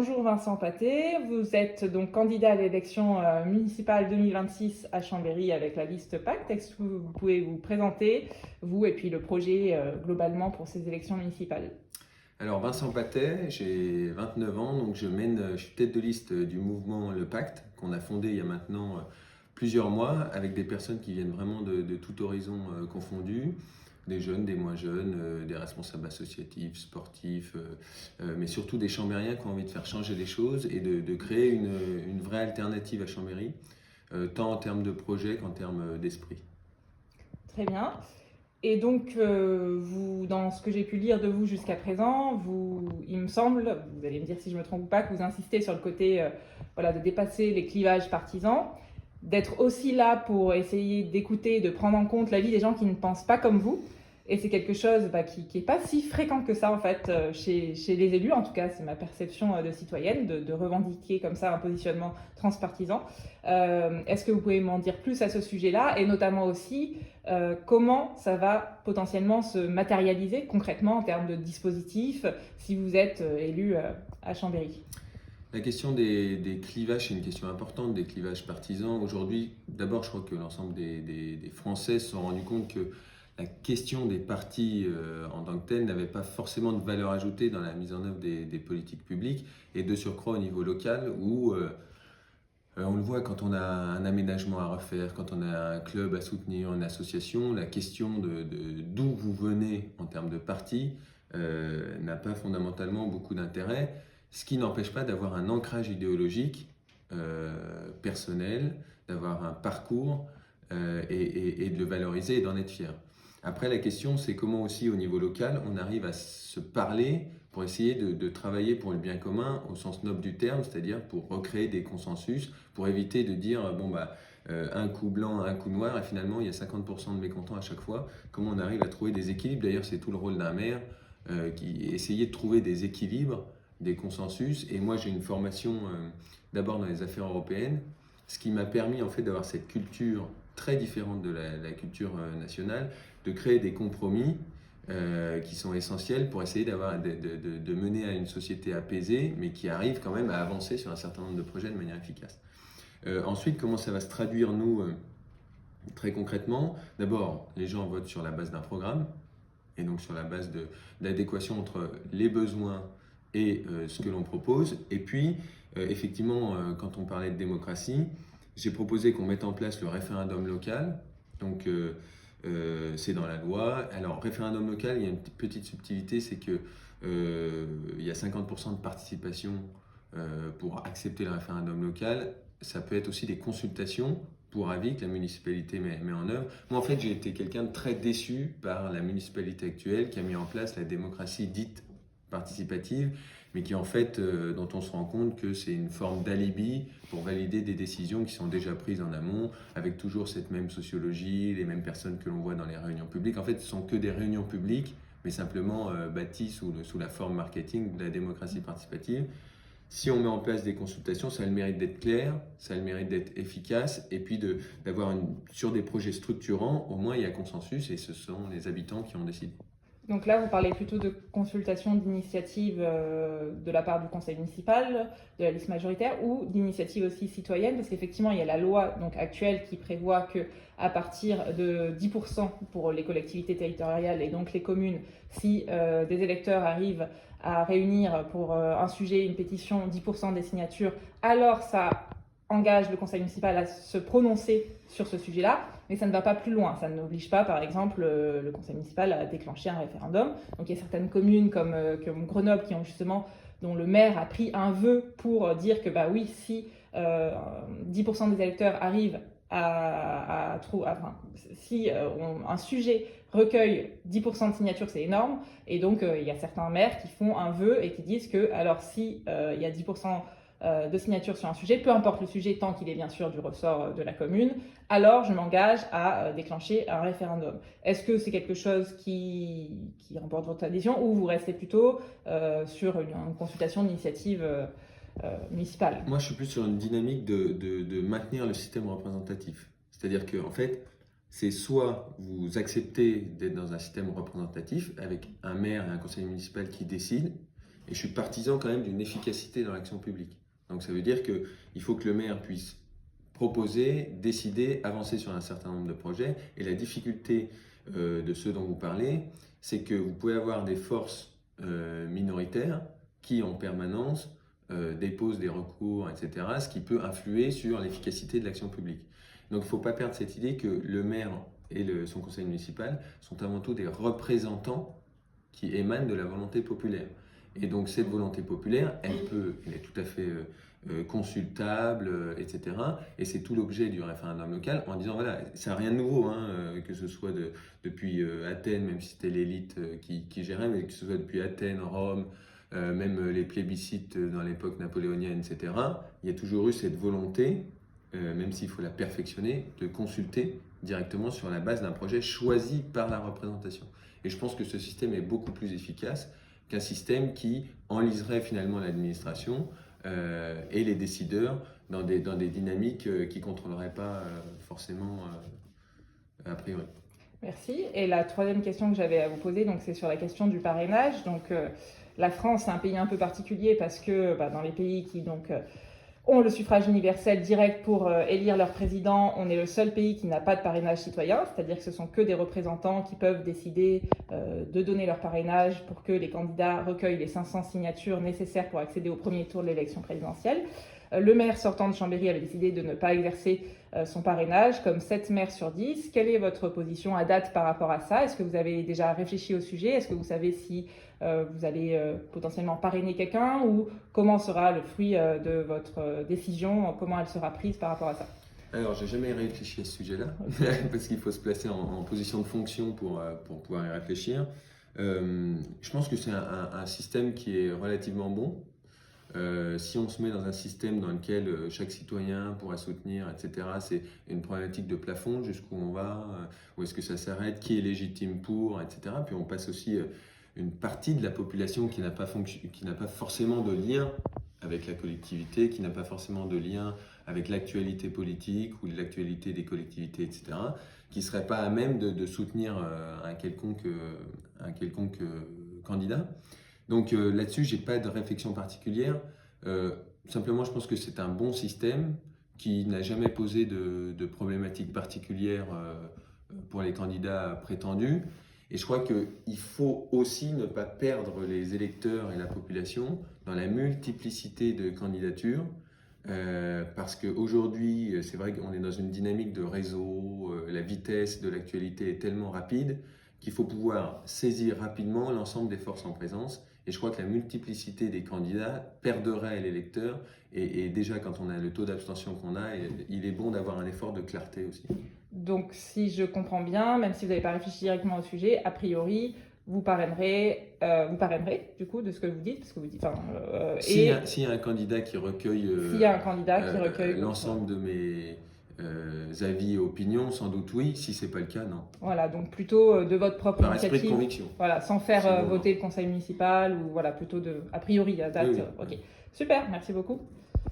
Bonjour Vincent Pathé, vous êtes donc candidat à l'élection municipale 2026 à Chambéry avec la liste Pacte. Est-ce que vous pouvez vous présenter, vous et puis le projet globalement pour ces élections municipales? Alors Vincent Pathé, j'ai 29 ans, donc je suis tête de liste du mouvement Le Pacte qu'on a fondé il y a maintenant plusieurs mois avec des personnes qui viennent vraiment de tout horizon confondu, des jeunes, des moins jeunes, des responsables associatifs, sportifs, mais surtout des Chambériens qui ont envie de faire changer les choses et de créer une vraie alternative à Chambéry, tant en termes de projet qu'en termes d'esprit. Très bien. Et donc, vous, dans ce que j'ai pu lire de vous jusqu'à présent, il me semble, vous allez me dire si je me trompe ou pas, que vous insistez sur le côté voilà, de dépasser les clivages partisans, d'être aussi là pour essayer d'écouter, de prendre en compte l'avis des gens qui ne pensent pas comme vous. Et c'est quelque chose qui n'est pas si fréquent que ça, en fait, chez les élus. En tout cas, c'est ma perception de citoyenne, de revendiquer comme ça un positionnement transpartisan. Est-ce que vous pouvez m'en dire plus à ce sujet-là? Et notamment aussi, comment ça va potentiellement se matérialiser concrètement en termes de dispositifs si vous êtes élu à Chambéry? La question des clivages, c'est une question importante, des clivages partisans. Aujourd'hui, d'abord, je crois que l'ensemble des Français se sont rendus compte que la question des partis en tant que telle n'avait pas forcément de valeur ajoutée dans la mise en œuvre des politiques publiques, et de surcroît au niveau local où on le voit quand on a un aménagement à refaire, quand on a un club à soutenir, une association, la question d'où vous venez en termes de parti n'a pas fondamentalement beaucoup d'intérêt, ce qui n'empêche pas d'avoir un ancrage idéologique personnel, d'avoir un parcours et de le valoriser et d'en être fier. Après, la question, c'est comment aussi au niveau local, on arrive à se parler pour essayer de travailler pour le bien commun au sens noble du terme, c'est-à-dire pour recréer des consensus, pour éviter de dire, un coup blanc, un coup noir, et finalement il y a 50% de mécontents à chaque fois. Comment on arrive à trouver des équilibres? D'ailleurs, c'est tout le rôle d'un maire, qui essayer de trouver des équilibres, des consensus. Et moi, j'ai une formation d'abord dans les affaires européennes, ce qui m'a permis en fait d'avoir cette culture très différente de la culture nationale, de créer des compromis qui sont essentiels pour essayer de mener à une société apaisée, mais qui arrive quand même à avancer sur un certain nombre de projets de manière efficace. Ensuite, comment ça va se traduire, nous, très concrètement? D'abord, les gens votent sur la base d'un programme, et donc sur la base de l'adéquation entre les besoins et ce que l'on propose. Et puis, effectivement, quand on parlait de démocratie, j'ai proposé qu'on mette en place le référendum local. Donc, c'est dans la loi. Alors, référendum local, il y a une petite subtilité, c'est que il y a 50% de participation pour accepter le référendum local. Ça peut être aussi des consultations pour avis que la municipalité met en œuvre. Moi, en fait, j'ai été quelqu'un de très déçu par la municipalité actuelle qui a mis en place la démocratie dite participative, mais qui en fait, dont on se rend compte que c'est une forme d'alibi pour valider des décisions qui sont déjà prises en amont, avec toujours cette même sociologie, les mêmes personnes que l'on voit dans les réunions publiques. En fait, ce sont que des réunions publiques, mais simplement bâties sous la forme marketing de la démocratie participative. Si on met en place des consultations, ça a le mérite d'être clair, ça a le mérite d'être efficace, et puis d'avoir sur des projets structurants, au moins il y a consensus, et ce sont les habitants qui en décident. Donc là, vous parlez plutôt de consultation d'initiative de la part du conseil municipal, de la liste majoritaire, ou d'initiative aussi citoyenne, parce qu'effectivement, il y a la loi donc, actuelle qui prévoit que à partir de 10% pour les collectivités territoriales et donc les communes, si des électeurs arrivent à réunir pour un sujet, une pétition, 10% des signatures, alors ça engage le conseil municipal à se prononcer sur ce sujet-là, mais ça ne va pas plus loin. Ça n'oblige pas, par exemple, le conseil municipal à déclencher un référendum. Donc il y a certaines communes comme Grenoble qui ont justement, dont le maire a pris un vœu pour dire que bah oui, si 10% des électeurs arrivent si un sujet recueille 10% de signatures, c'est énorme. Et donc, il y a certains maires qui font un vœu et qui disent que, alors, si il y a 10% de signatures sur un sujet, peu importe le sujet, tant qu'il est bien sûr du ressort de la commune, alors je m'engage à déclencher un référendum. Est-ce que c'est quelque chose qui remporte votre adhésion ou vous restez plutôt sur une consultation d'initiative municipale? Moi, je suis plus sur une dynamique de maintenir le système représentatif. C'est-à-dire que, en fait, c'est soit vous acceptez d'être dans un système représentatif avec un maire et un conseil municipal qui décident, Et je suis partisan quand même d'une efficacité dans l'action publique. Donc ça veut dire qu'il faut que le maire puisse proposer, décider, avancer sur un certain nombre de projets. Et la difficulté de ceux dont vous parlez, c'est que vous pouvez avoir des forces minoritaires qui en permanence déposent des recours, etc., ce qui peut influer sur l'efficacité de l'action publique. Donc il ne faut pas perdre cette idée que le maire et son conseil municipal sont avant tout des représentants qui émanent de la volonté populaire. Et donc cette volonté populaire, elle est tout à fait consultable, etc. Et c'est tout l'objet du référendum local en disant, voilà, ça n'a rien de nouveau, hein, que ce soit depuis Athènes, même si c'était l'élite qui gérait, mais que ce soit depuis Athènes, Rome, même les plébiscites dans l'époque napoléonienne, etc. Il y a toujours eu cette volonté, même s'il faut la perfectionner, de consulter directement sur la base d'un projet choisi par la représentation. Et je pense que ce système est beaucoup plus efficace qu'un système qui enliserait finalement l'administration et les décideurs dans des dynamiques qui ne contrôleraient pas forcément a priori. Merci. Et la troisième question que j'avais à vous poser, donc, c'est sur la question du parrainage. Donc, la France, c'est un pays un peu particulier parce que dans les pays qui ont le suffrage universel direct pour élire leur président, on est le seul pays qui n'a pas de parrainage citoyen, c'est-à-dire que ce sont que des représentants qui peuvent décider de donner leur parrainage pour que les candidats recueillent les 500 signatures nécessaires pour accéder au premier tour de l'élection présidentielle. Le maire sortant de Chambéry avait décidé de ne pas exercer son parrainage, comme 7 maires sur 10. Quelle est votre position à date par rapport à ça? Est-ce que vous avez déjà réfléchi au sujet? Est-ce que vous savez si vous allez potentiellement parrainer quelqu'un, ou comment sera le fruit de votre décision? Comment elle sera prise par rapport à ça? Alors, j'ai jamais réfléchi à ce sujet-là, parce qu'il faut se placer en position de fonction pour pouvoir y réfléchir. Je pense que c'est un système qui est relativement bon. Si on se met dans un système dans lequel chaque citoyen pourra soutenir, etc., c'est une problématique de plafond, jusqu'où on va, où est-ce que ça s'arrête, qui est légitime pour, etc. Puis on passe aussi une partie de la population qui n'a pas forcément de lien avec la collectivité, qui n'a pas forcément de lien avec l'actualité politique ou l'actualité des collectivités, etc., qui ne serait pas à même de soutenir un quelconque candidat. Donc là-dessus, je n'ai pas de réflexion particulière. Simplement, je pense que c'est un bon système qui n'a jamais posé de problématiques particulières pour les candidats prétendus. Et je crois qu'il faut aussi ne pas perdre les électeurs et la population dans la multiplicité de candidatures. Parce qu'aujourd'hui, c'est vrai qu'on est dans une dynamique de réseau, la vitesse de l'actualité est tellement rapide qu'il faut pouvoir saisir rapidement l'ensemble des forces en présence. Et je crois que la multiplicité des candidats perdrait l'électeur. Et déjà, quand on a le taux d'abstention qu'on a, il est bon d'avoir un effort de clarté aussi. Donc, si je comprends bien, même si vous n'avez pas réfléchi directement au sujet, a priori, vous parrainerez, du coup, de ce que vous dites, parce que vous dites. S'il y a un candidat qui recueille, l'ensemble de mes avis et opinions, sans doute oui. Si c'est pas le cas, non. Voilà, donc plutôt de votre propre initiative. Par esprit de conviction. Voilà, sans faire voter le conseil municipal, ou voilà, plutôt a priori à date. Oui. Ok, super, merci beaucoup.